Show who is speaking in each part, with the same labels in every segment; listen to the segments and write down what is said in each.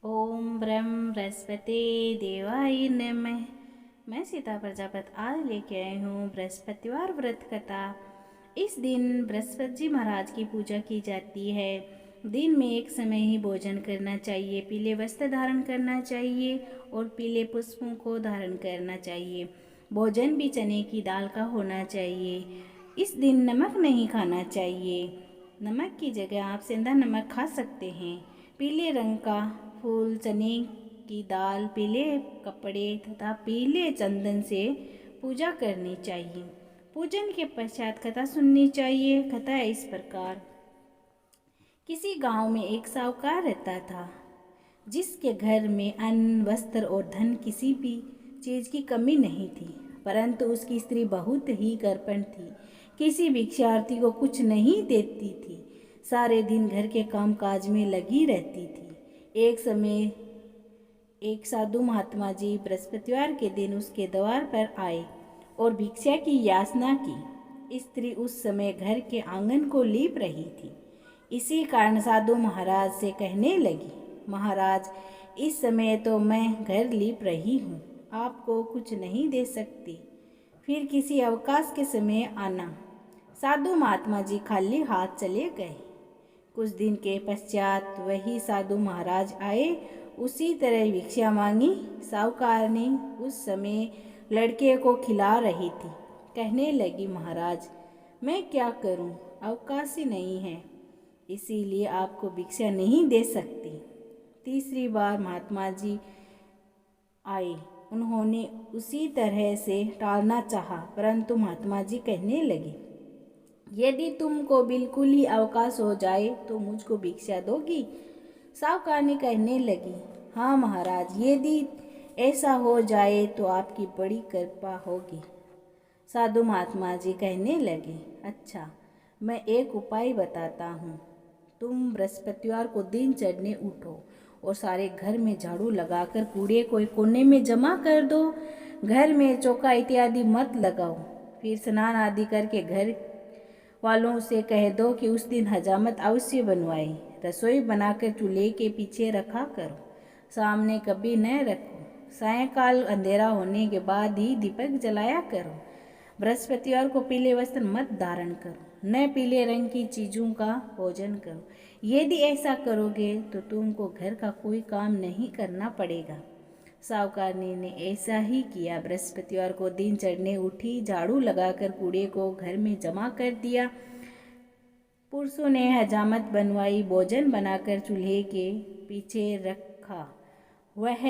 Speaker 1: ओम ब्रह्म बृहस्पति देवाय नमः। मैं सीता प्रजापति आज लेके आई हूँ बृहस्पतिवार व्रत कथा। इस दिन बृहस्पति जी महाराज की पूजा की जाती है। दिन में एक समय ही भोजन करना चाहिए, पीले वस्त्र धारण करना चाहिए और पीले पुष्पों को धारण करना चाहिए। भोजन भी चने की दाल का होना चाहिए। इस दिन नमक नहीं खाना चाहिए। नमक की जगह आप सेंधा नमक खा सकते हैं। पीले रंग का फूल, चने की दाल, पीले कपड़े तथा पीले चंदन से पूजा करनी चाहिए। पूजन के पश्चात कथा सुननी चाहिए। कथा है इस प्रकार। किसी गांव में एक साहूकार रहता था, जिसके घर में अन्न, वस्त्र और धन किसी भी चीज की कमी नहीं थी। परंतु उसकी स्त्री बहुत ही कृपण थी, किसी भिक्षार्थी को कुछ नहीं देती थी, सारे दिन घर के काम काज में लगी रहती थी। एक समय एक साधु महात्मा जी बृहस्पतिवार के दिन उसके द्वार पर आए और भिक्षा की याचना की। स्त्री उस समय घर के आंगन को लीप रही थी। इसी कारण साधु महाराज से कहने लगी, महाराज, इस समय तो मैं घर लीप रही हूँ, आपको कुछ नहीं दे सकती, फिर किसी अवकाश के समय आना। साधु महात्मा जी खाली हाथ चले गए। कुछ दिन के पश्चात वही साधु महाराज आए। उसी तरह भिक्षा मांगी। साहूकारनी उस समय लड़के को खिला रही थी। कहने लगी, महाराज, मैं क्या करूं, अवकाश ही नहीं है, इसीलिए आपको भिक्षा नहीं दे सकती। तीसरी बार महात्मा जी आए। उन्होंने उसी तरह से टालना चाहा, परंतु महात्मा जी कहने लगे, यदि तुमको बिल्कुल ही अवकाश हो जाए तो मुझको भिक्षा दोगी? साहूकारनी कहने लगी, हाँ महाराज, यदि ऐसा हो जाए तो आपकी बड़ी कृपा होगी। साधु महात्मा जी कहने लगे, अच्छा, मैं एक उपाय बताता हूँ। तुम बृहस्पतिवार को दिन चढ़ने उठो और सारे घर में झाड़ू लगाकर कूड़े को एक कोने में जमा कर दो। घर में चौका इत्यादि मत लगाओ। फिर स्नान आदि करके घर वालों से कह दो कि उस दिन हजामत अवश्य बनवाए। रसोई बनाकर चूल्हे के पीछे रखा करो, सामने कभी न रखो। सायंकाल अंधेरा होने के बाद ही दीपक जलाया करो। बृहस्पतिवार को पीले वस्त्र मत धारण करो, न पीले रंग की चीज़ों का भोजन करो। यदि ऐसा करोगे तो तुमको घर का कोई काम नहीं करना पड़ेगा। साहूकारनी ने ऐसा ही किया। बृहस्पतिवार को दिन चढ़ने उठी, झाड़ू लगाकर कूड़े को घर में जमा कर दिया। पुरुषों ने हजामत बनवाई, भोजन बनाकर चूल्हे के पीछे रखा। वह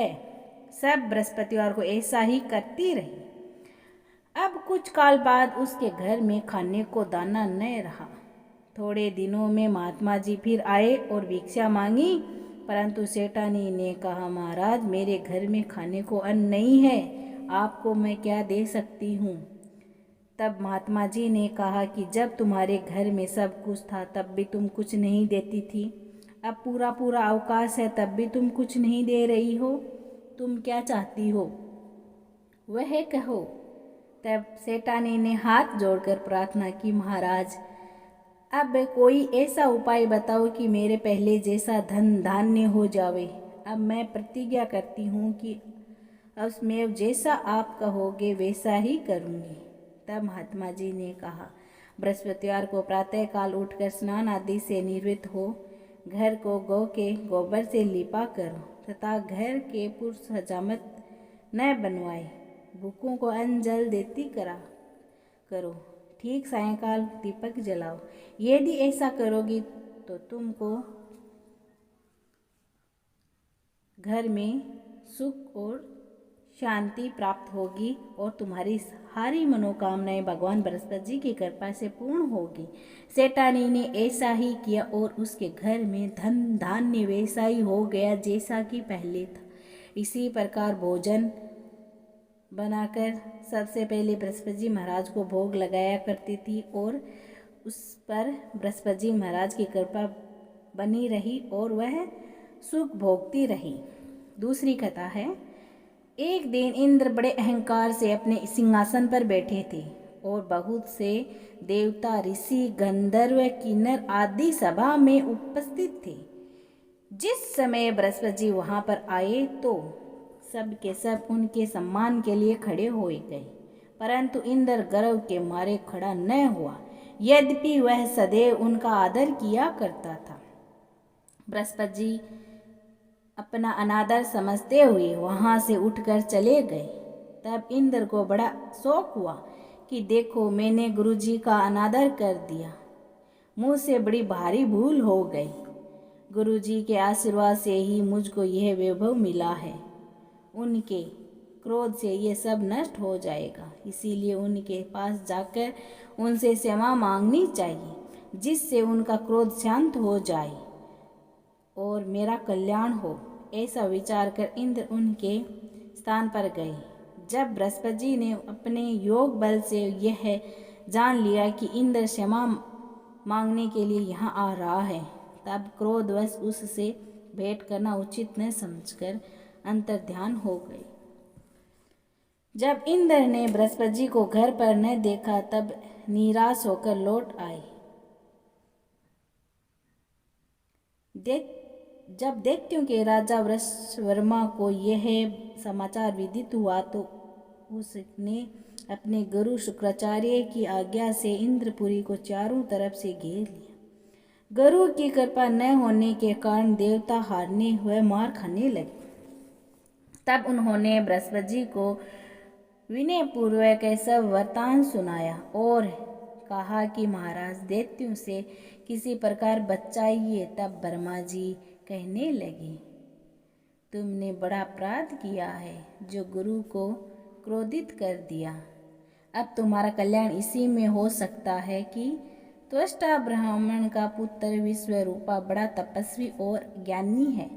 Speaker 1: सब बृहस्पतिवार को ऐसा ही करती रही। अब कुछ काल बाद उसके घर में खाने को दाना न रहा। थोड़े दिनों में महात्मा जी फिर आए और भिक्षा मांगी, परंतु सेठानी ने कहा, महाराज, मेरे घर में खाने को अन्न नहीं है, आपको मैं क्या दे सकती हूँ? तब महात्मा जी ने कहा कि जब तुम्हारे घर में सब कुछ था तब भी तुम कुछ नहीं देती थी, अब पूरा पूरा अवकाश है तब भी तुम कुछ नहीं दे रही हो, तुम क्या चाहती हो वह कहो। तब सेठानी ने हाथ जोड़कर प्रार्थना की, महाराज, अब कोई ऐसा उपाय बताओ कि मेरे पहले जैसा धन धान्य हो जावे। अब मैं प्रतिज्ञा करती हूँ कि अब जैसा आप कहोगे वैसा ही करूँगी। तब महात्मा जी ने कहा, बृहस्पतिवार को प्रातःकाल उठकर स्नान आदि से निवृत्त हो, घर को गौ के गोबर से लिपा करो तथा घर के पुरुष हजामत न बनवाए। भूखों को अन्न जल देती करो। ठीक सायंकाल दीपक जलाओ। यदि ऐसा करोगी तो तुमको घर में सुख और शांति प्राप्त होगी और तुम्हारी सारी मनोकामनाएं भगवान बृहस्पति जी की कृपा से पूर्ण होगी। सेठानी ने ऐसा ही किया और उसके घर में धन धान्य वैसा ही हो गया जैसा कि पहले था। इसी प्रकार भोजन बनाकर सबसे पहले बृहस्पति जी महाराज को भोग लगाया करती थी और उस पर बृहस्पति जी महाराज की कृपा बनी रही और वह सुख भोगती रही। दूसरी कथा है। एक दिन इंद्र बड़े अहंकार से अपने सिंहासन पर बैठे थे और बहुत से देवता, ऋषि, गंधर्व, किन्नर आदि सभा में उपस्थित थे। जिस समय बृहस्पति जी वहाँ पर आए तो सब के सब उनके सम्मान के लिए खड़े हो गए, परंतु इंद्र गर्व के मारे खड़ा न हुआ, यद्यपि वह सदैव उनका आदर किया करता था। बृहस्पति जी अपना अनादर समझते हुए वहाँ से उठकर चले गए। तब इंद्र को बड़ा शौक हुआ कि देखो, मैंने गुरुजी का अनादर कर दिया, मुझसे बड़ी भारी भूल हो गई। गुरुजी के आशीर्वाद से ही मुझको यह वैभव मिला है, उनके क्रोध से ये सब नष्ट हो जाएगा, इसीलिए उनके पास जाकर उनसे क्षमा मांगनी चाहिए, जिससे उनका क्रोध शांत हो जाए और मेरा कल्याण हो। ऐसा विचार कर इंद्र उनके स्थान पर गए। जब बृहस्पति जी ने अपने योग बल से यह जान लिया कि इंद्र क्षमा मांगने के लिए यहाँ आ रहा है, तब क्रोधवश उससे भेंट करना उचित न समझकर अंतर्ध्यान हो गए। जब इंद्र ने बृहस्पति जी को घर पर न देखा, तब निराश होकर लौट आए। जब दैत्यों के राजा वृषवर्मा को यह समाचार विदित हुआ तो उसने अपने गुरु शुक्राचार्य की आज्ञा से इंद्रपुरी को चारों तरफ से घेर लिया। गुरु की कृपा न होने के कारण देवता हारने व मार खाने लगे। तब उन्होंने बृहस्पति जी को विनय पूर्वक ऐसा वरदान सुनाया और कहा कि महाराज, दैत्यों से किसी प्रकार बचाइए। तब ब्रह्मा जी कहने लगे, तुमने बड़ा अपराध किया है जो गुरु को क्रोधित कर दिया। अब तुम्हारा कल्याण इसी में हो सकता है कि त्वष्टा ब्राह्मण का पुत्र विश्वरूपा बड़ा तपस्वी और ज्ञानी है,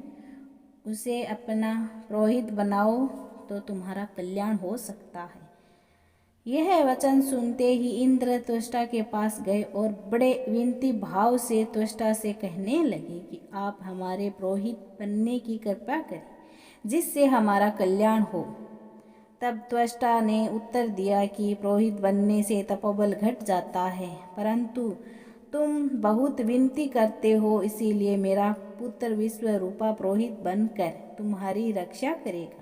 Speaker 1: उसे अपना पुरोहित बनाओ तो तुम्हारा कल्याण हो सकता है। यह वचन सुनते ही इंद्र त्वष्टा के पास गए और बड़े विनती भाव से त्वष्टा से कहने लगे कि आप हमारे पुरोहित बनने की कृपा करें, जिससे हमारा कल्याण हो। तब त्वष्टा ने उत्तर दिया कि पुरोहित बनने से तपोबल घट जाता है, परंतु तुम बहुत विनती करते हो, इसीलिए मेरा पुत्र विश्वरूपा पुरोहित बनकर तुम्हारी रक्षा करेगा।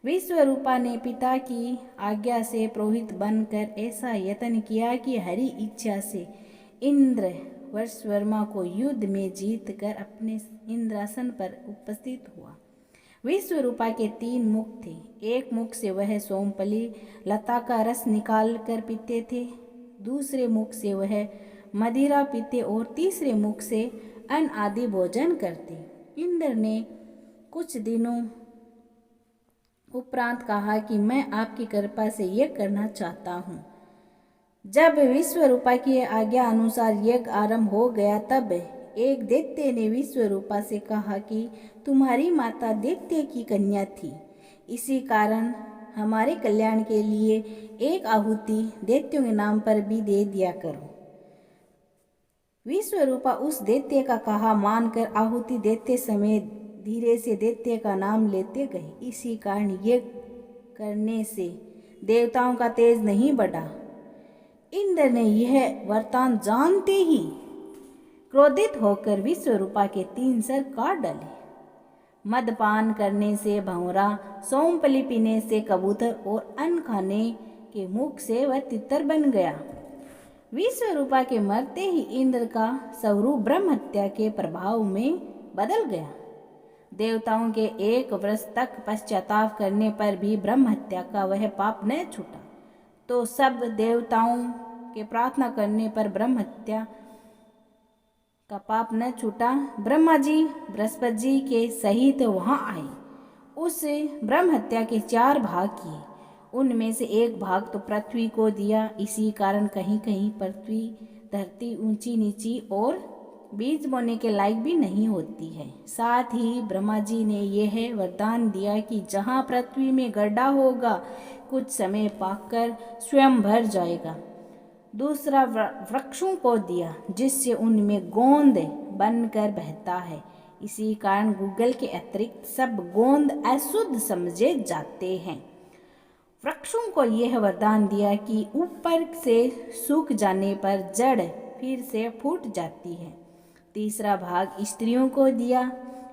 Speaker 1: विश्वरूपा ने पिता की आज्ञा से पुरोहित बनकर ऐसा यत्न किया कि हरि इच्छा से इंद्र वृषवर्मा को युद्ध में जीत कर अपने इंद्रासन पर उपस्थित हुआ। विश्वरूपा के 3 मुख थे। एक मुख से वह सोमपली लता का रस निकाल कर पीते थे, दूसरे मुख से वह मदिरा पीते और तीसरे मुख से अन्न आदि भोजन करते। इंद्र ने कुछ दिनों उपरांत कहा कि मैं आपकी कृपा से यज्ञ करना चाहता हूँ। जब विश्वरूपा की आज्ञा अनुसार यज्ञ आरंभ हो गया, तब एक दैत्य ने विश्वरूपा से कहा कि तुम्हारी माता दैत्य की कन्या थी, इसी कारण हमारे कल्याण के लिए एक आहुति दैत्यों के नाम पर भी दे दिया करो। विश्वरूपा उस दैत्य का कहा मानकर आहुति देते समय धीरे से दैत्य का नाम लेते गए। इसी कारण यज्ञ करने से देवताओं का तेज नहीं बढ़ा। इंद्र ने यह वरदान जानते ही क्रोधित होकर विश्वरूपा के 3 सर काट डाले। मदपान करने से भंवरा, सोमपली पीने से कबूतर और अन्न खाने के मुख से वह तितर बन गया। विश्वरूपा के मरते ही इंद्र का स्वरूप ब्रह्म हत्या के प्रभाव में बदल गया। देवताओं के 1 वर्ष तक पश्चाताप करने पर भी ब्रह्म हत्या का वह पाप न छूटा, तो सब देवताओं के प्रार्थना करने पर ब्रह्म हत्या का पाप न छूटा। ब्रह्मा जी बृहस्पति जी के सहित वहाँ आए। उस ब्रह्म हत्या के 4 भाग किए, उनमें से 1 भाग तो पृथ्वी को दिया। इसी कारण कहीं कहीं पृथ्वी धरती ऊंची नीची और बीज बोने के लायक भी नहीं होती है। साथ ही ब्रह्मा जी ने यह वरदान दिया कि जहाँ पृथ्वी में गड्ढा होगा, कुछ समय पाकर स्वयं भर जाएगा। दूसरा वृक्षों को दिया, जिससे उनमें गोंद बनकर बहता है। इसी कारण गूगल के अतिरिक्त सब गोंद अशुद्ध समझे जाते हैं। वृक्षों को यह वरदान दिया कि ऊपर से सूख जाने पर जड़ फिर से फूट जाती है। तीसरा भाग स्त्रियों को दिया,